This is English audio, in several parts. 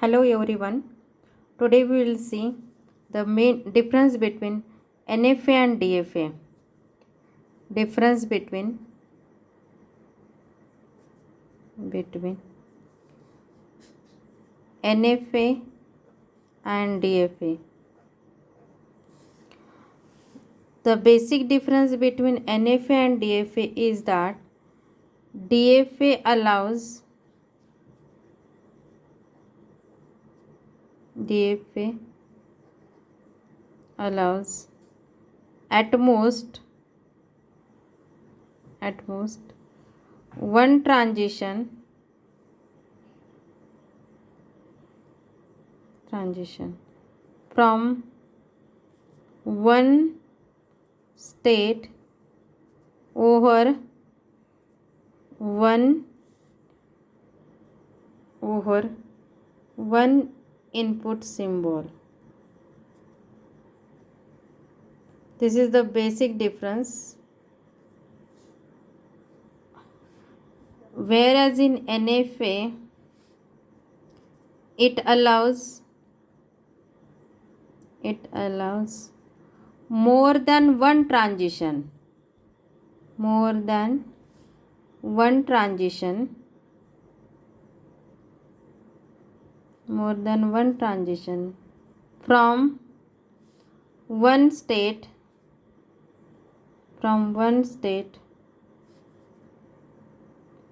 Hello everyone. Today we will see the main difference between NFA and DFA. Difference between NFA and DFA. The basic difference between NFA and DFA is that DFA allows at most one transition from one state over one input symbol. This is the basic difference. Whereas in NFA it allows more than one transition from one state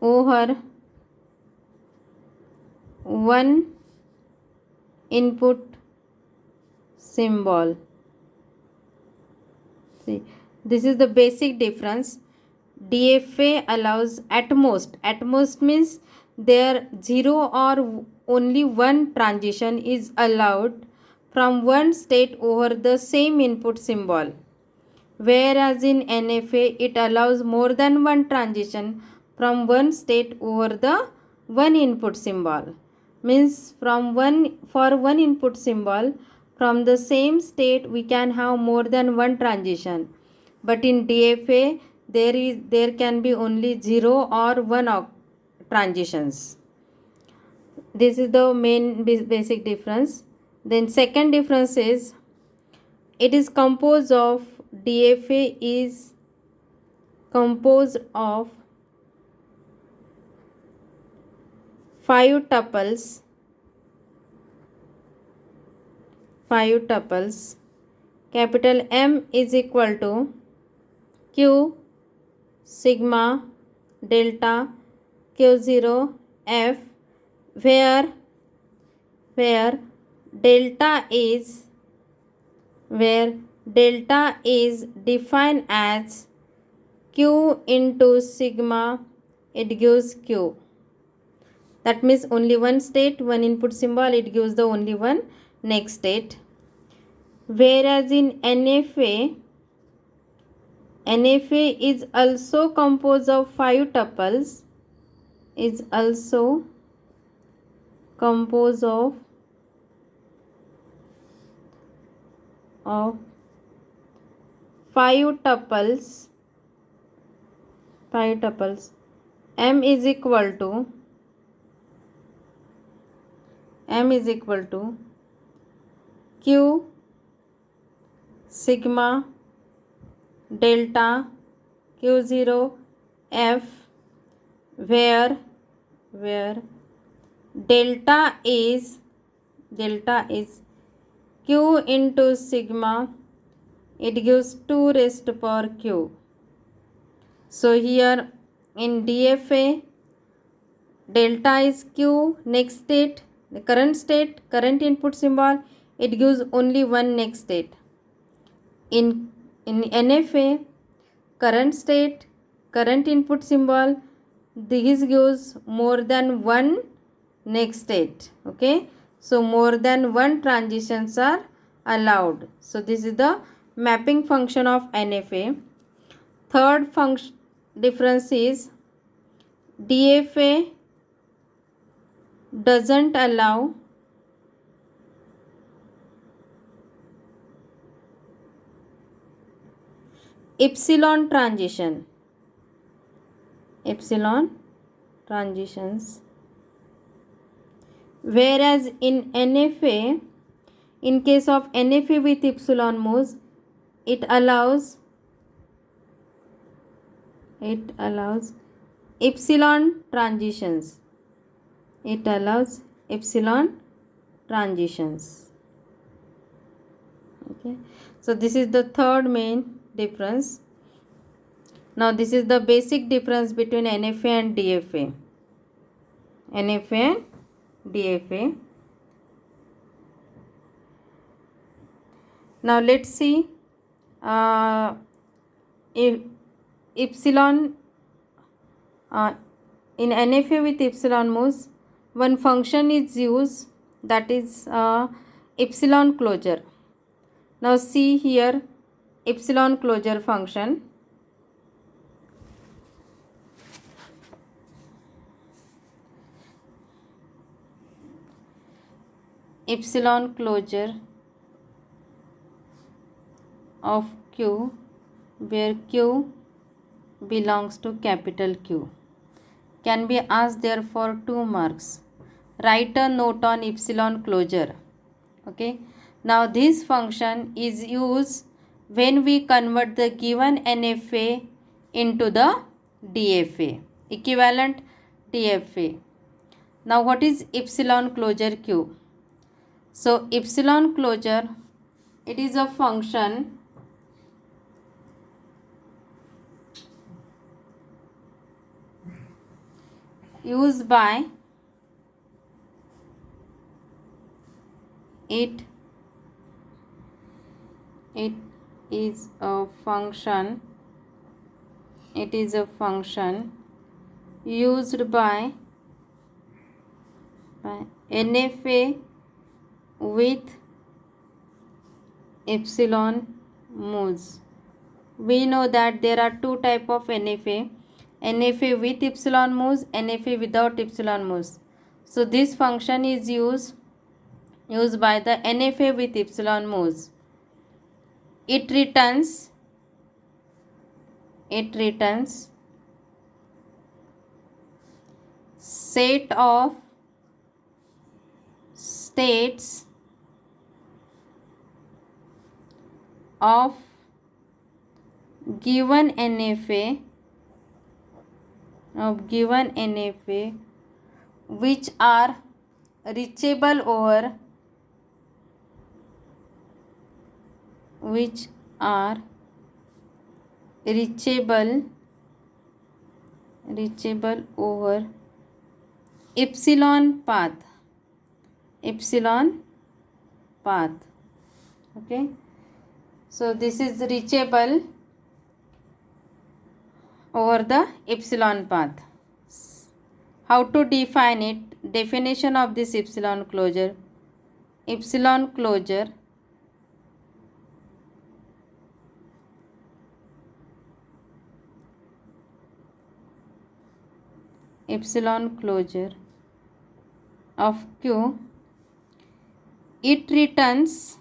over one input symbol. See, this is the basic difference. DFA allows at most means there zero or only one transition is allowed from one state over the same input symbol, whereas in NFA it allows more than one transition from one state over the one input symbol. Means for one input symbol from the same state we can have more than one transition, but in DFA there can be only 0 or 1 transitions. This is the main basic difference. Then second difference is DFA is composed of 5 tuples. Capital M is equal to Q sigma delta Q0 F, where delta is defined as Q into sigma, it gives Q. That means only one state, one input symbol, it gives the only one next state. Whereas in NFA is also composed of 5 tuples, of 5 tuples. M is equal to Q sigma delta Q0 F, where delta is Q into sigma, it gives 2 raised to power Q. So here in DFA delta is Q, next state, the current input symbol, it gives only one next state. In NFA current state, current input symbol, this gives more than one next state. Okay, so more than one transitions are allowed. So this is the mapping function of NFA. Third difference is DFA doesn't allow epsilon transitions. whereas in NFA, in case of NFA with epsilon moves, it allows epsilon transitions. It allows epsilon transitions. Okay, so this is the third main difference. Now this is the basic difference between NFA and DFA. NFA and DFA. Now let's see if epsilon in NFA with epsilon moves, one function is used, that is epsilon closure. Now see here epsilon closure function. Epsilon closure of Q, where Q belongs to capital Q, can be asked there for 2 marks. Write a note on epsilon closure. Okay, now this function is used when we convert the given NFA into the DFA, equivalent DFA. Now what is epsilon closure Q? So epsilon closure, it is a function used by it is a function used by NFA with epsilon moves. We know that there are 2 types of NFA. NFA with epsilon moves, NFA without epsilon moves. So this function is used by the NFA with epsilon moves. It returns set of states of given NFA which are reachable over epsilon path. Okay, so this is reachable over the epsilon path. How to define it? Definition of this epsilon closure. Epsilon closure of Q, it returns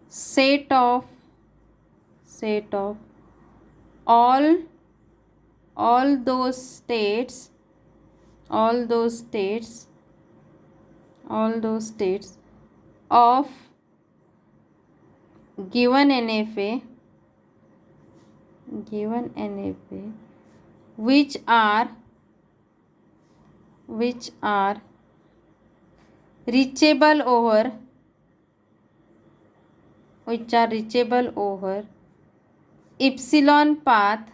set of all those states of given NFA which are reachable over epsilon path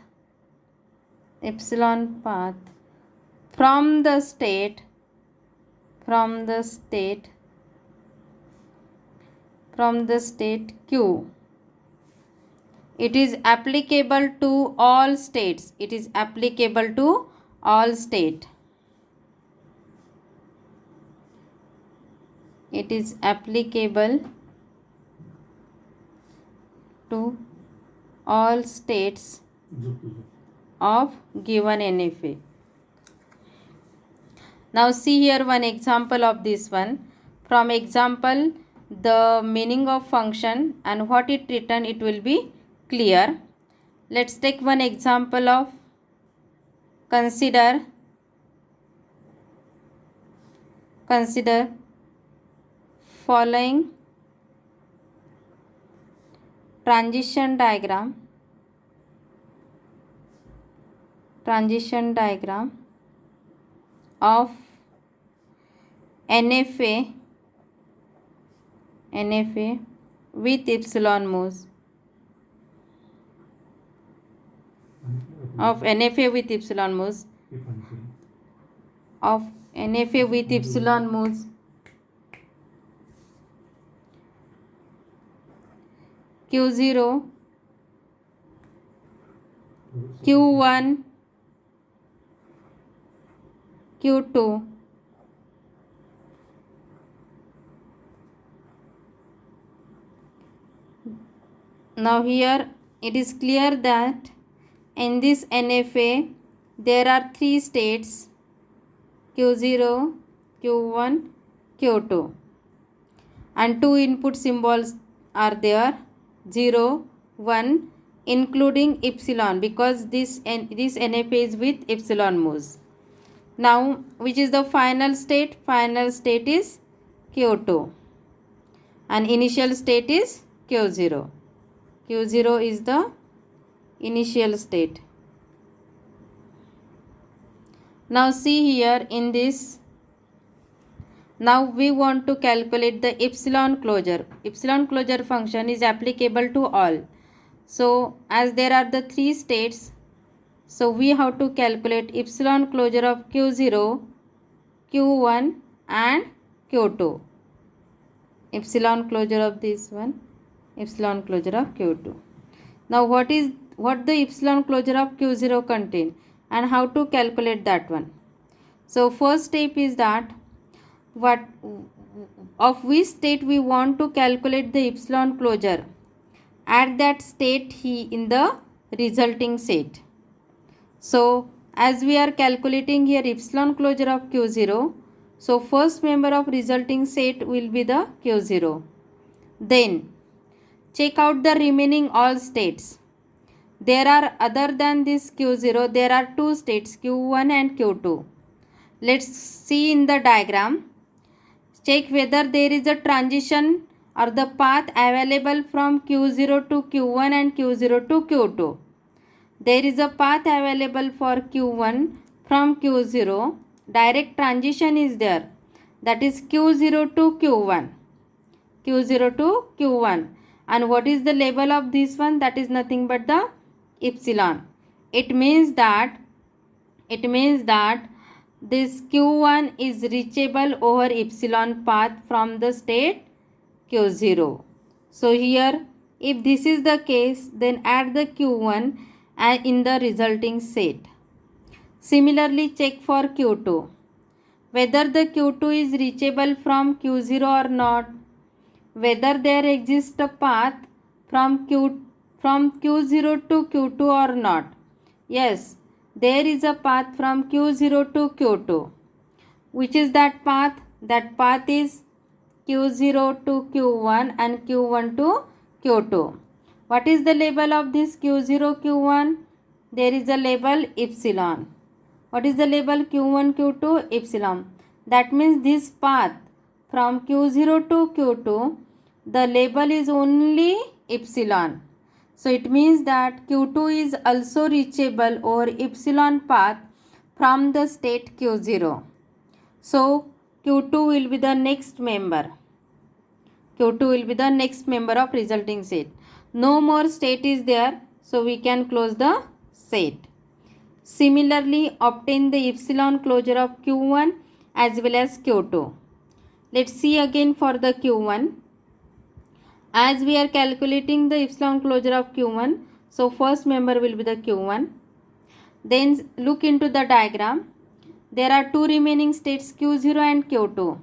from the state Q. It is applicable to all states. It is applicable to all states. It is applicable to all states of given NFA. Now see here one example of this one. From example, the meaning of function and what it return, it will be clear. Let's take one example of consider following transition diagram of NFA with epsilon moles of NFA with epsilon moles Q0, Q1, Q2. Now here it is clear that in this NFA there are three states, Q0, Q1, Q2, and two input symbols are there, 0, 1, including epsilon, because this NFA is with epsilon moles. Now which is the final state? Final state is Q2 and initial state is Q0. Q0 is the initial state. Now see here in this, now we want to calculate the epsilon closure. Epsilon closure function is applicable to all. So as there are the three states, so we have to calculate epsilon closure of Q0, Q1 and Q2. Epsilon closure of this one, epsilon closure of Q2. Now what the epsilon closure of Q0 contain and how to calculate that one? So first step is that of which state we want to calculate the epsilon closure, add that state in the resulting set. So as we are calculating here epsilon closure of Q0, so first member of resulting set will be the Q0. Then check out the remaining all states. There are, other than this Q0, there are two states, Q1 and Q2. Let's see in the diagram. Check whether there is a transition or the path available from Q0 to Q1 and Q0 to Q2. There is a path available for Q1 from Q0. Direct transition is there. That is Q0 to Q1. Q0 to Q1. And what is the label of this one? That is nothing but the epsilon. It means that this Q1 is reachable over epsilon path from the state Q0. So here if this is the case, then add the Q1 in the resulting set. Similarly check for Q2. Whether the Q2 is reachable from Q0 or not. Whether there exists a path from Q0 to Q2 or not. Yes, there is a path from Q0 to Q2. Which is that path? That path is Q0 to Q1 and Q1 to Q2. What is the label of this Q0, Q1? There is a label epsilon. What is the label Q1, Q2? Epsilon. That means this path from Q0 to Q2, the label is only epsilon. So it means that Q2 is also reachable over epsilon path from the state Q0. So Q2 will be the next member. Q2 will be the next member of resulting set. No more state is there, so we can close the set. Similarly, obtain the epsilon closure of Q1 as well as Q2. Let's see again for the Q1. As we are calculating the epsilon closure of Q1, so first member will be the Q1. Then look into the diagram. There are two remaining states, Q0 and Q2.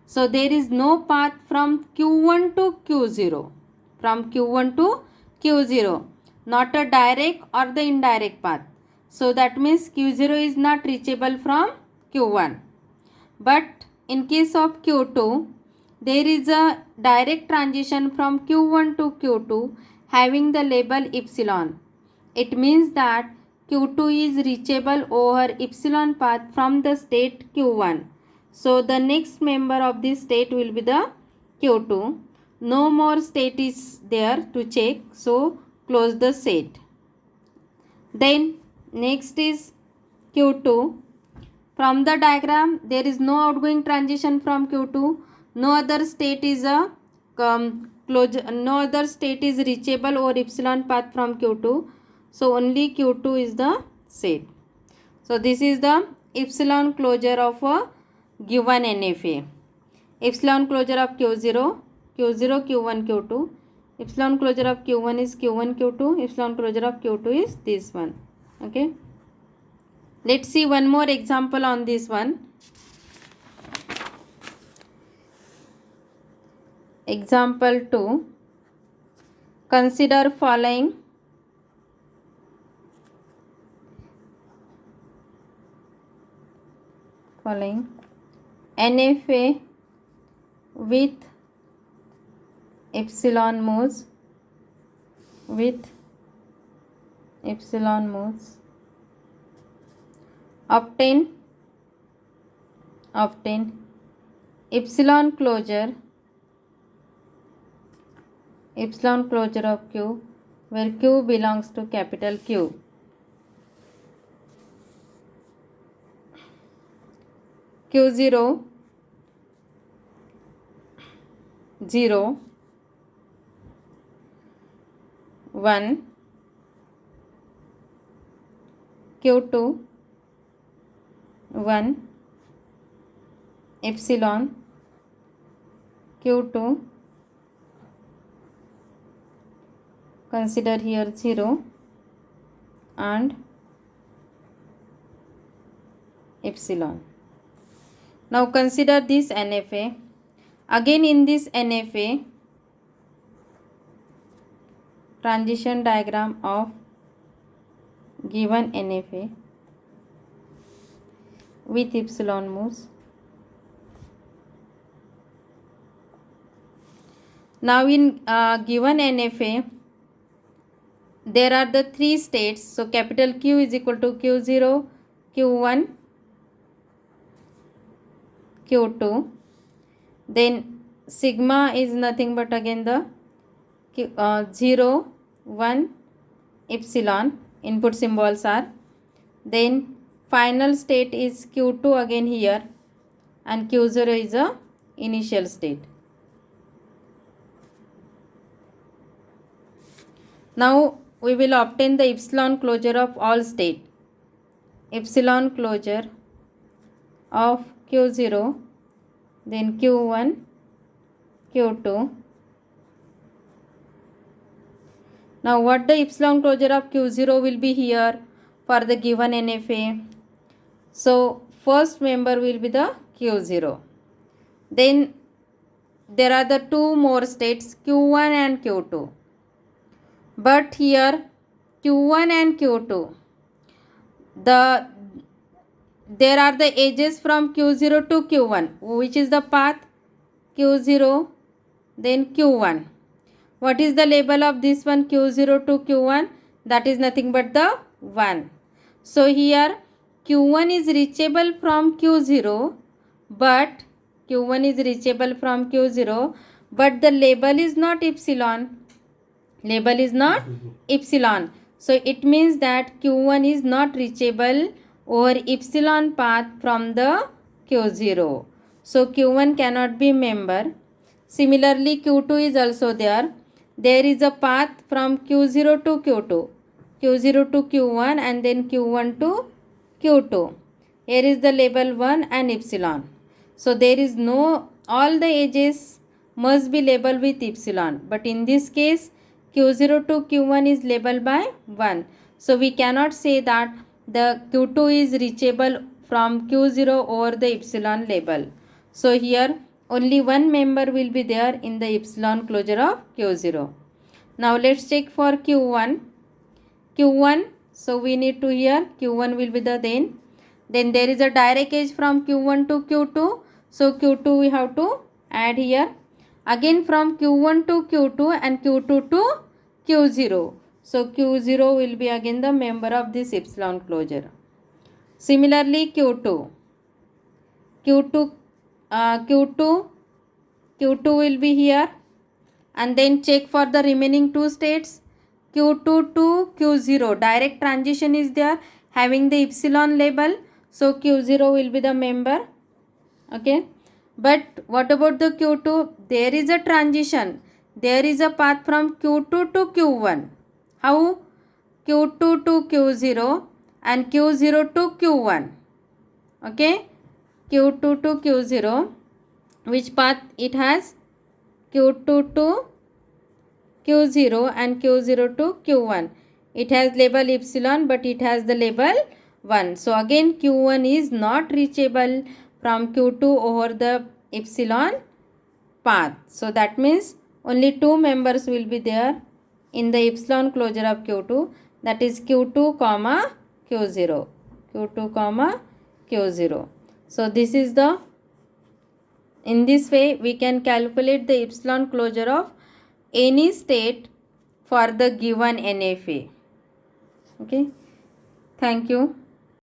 So there is no path from Q1 to Q0. From Q1 to Q0. Not a direct or the indirect path. So that means Q0 is not reachable from Q1. But in case of Q2, there is a direct transition from Q1 to Q2 having the label epsilon. It means that Q2 is reachable over epsilon path from the state Q1. So the next member of this state will be the Q2. No more state is there to check, so close the set. Then next is Q2. From the diagram, there is no outgoing transition from Q2. No other state is no other state is reachable over epsilon path from Q2. So only Q2 is the set. So this is the epsilon closure of a given NFA. Epsilon closure of Q0, Q0, Q1, Q2. Epsilon closure of Q1 is Q1, Q2. Epsilon closure of Q2 is this one. Okay. Let's see one more example on this one. Example 2. Consider following. NFA with epsilon modes obtain epsilon closure of Q where Q belongs to capital Q. Q0 0 1 Q2 1 epsilon Q2, consider here 0 and epsilon. Now consider this NFA. Again in this NFA, transition diagram of given NFA with epsilon moves. Now in given NFA, there are the three states. So capital Q is equal to Q0, Q1, Q2. Then sigma is nothing but again the 0, 1, epsilon. Input symbols are. Then final state is Q2 again here, and Q0 is a initial state. Now we will obtain the epsilon closure of all state. Epsilon closure of Q0, then Q1, Q2. Now what the epsilon closure of Q0 will be here for the given NFA? So first member will be the Q0. Then there are the two more states, Q1 and Q2. But here Q1 and Q2, there are the edges from Q0 to Q1, which is the path Q0, then Q1. What is the label of this one, Q0 to Q1? That is nothing but the 1. So here Q1 is reachable from Q0, but Q1 is reachable from Q0, but the label is not epsilon. Label is not epsilon. So it means that Q1 is not reachable over epsilon path from the Q0. So Q1 cannot be member. Similarly, Q2 is also there. There is a path from Q0 to Q2, Q0 to Q1, and then Q1 to Q2. Here is the label 1 and epsilon. So there is no, all the edges must be labeled with epsilon. But in this case, Q0 to Q1 is labeled by 1. So we cannot say that the Q2 is reachable from Q0 over the epsilon label. So here only one member will be there in the epsilon closure of Q0. Now let's check for Q1. Q1, so we need to here Q1 will be the then there is a direct edge from Q1 to Q2. So Q2 we have to add here. Again from Q1 to Q2 and Q2 to Q0. So Q0 will be again the member of this epsilon closure. Similarly Q2, Q2, Q2, Q2 will be here, and then check for the remaining two states. Q2 to Q0 direct transition is there having the epsilon label, so Q0 will be the member. Okay, but what about the Q2? There is a transition, there is a path from Q2 to Q1. How? Q2 to Q0 and Q0 to Q1. Okay, Q2 to Q0, which path it has? Q2 to Q0 and Q0 to Q1. It has label epsilon, but it has the label 1. So again Q1 is not reachable from Q2 over the epsilon path. So that means only two members will be there in the epsilon closure of Q2, that is Q2 comma Q0. Q2 comma Q0. So this is the, in this way we can calculate the epsilon closure of any state for the given NFA. Okay, thank you.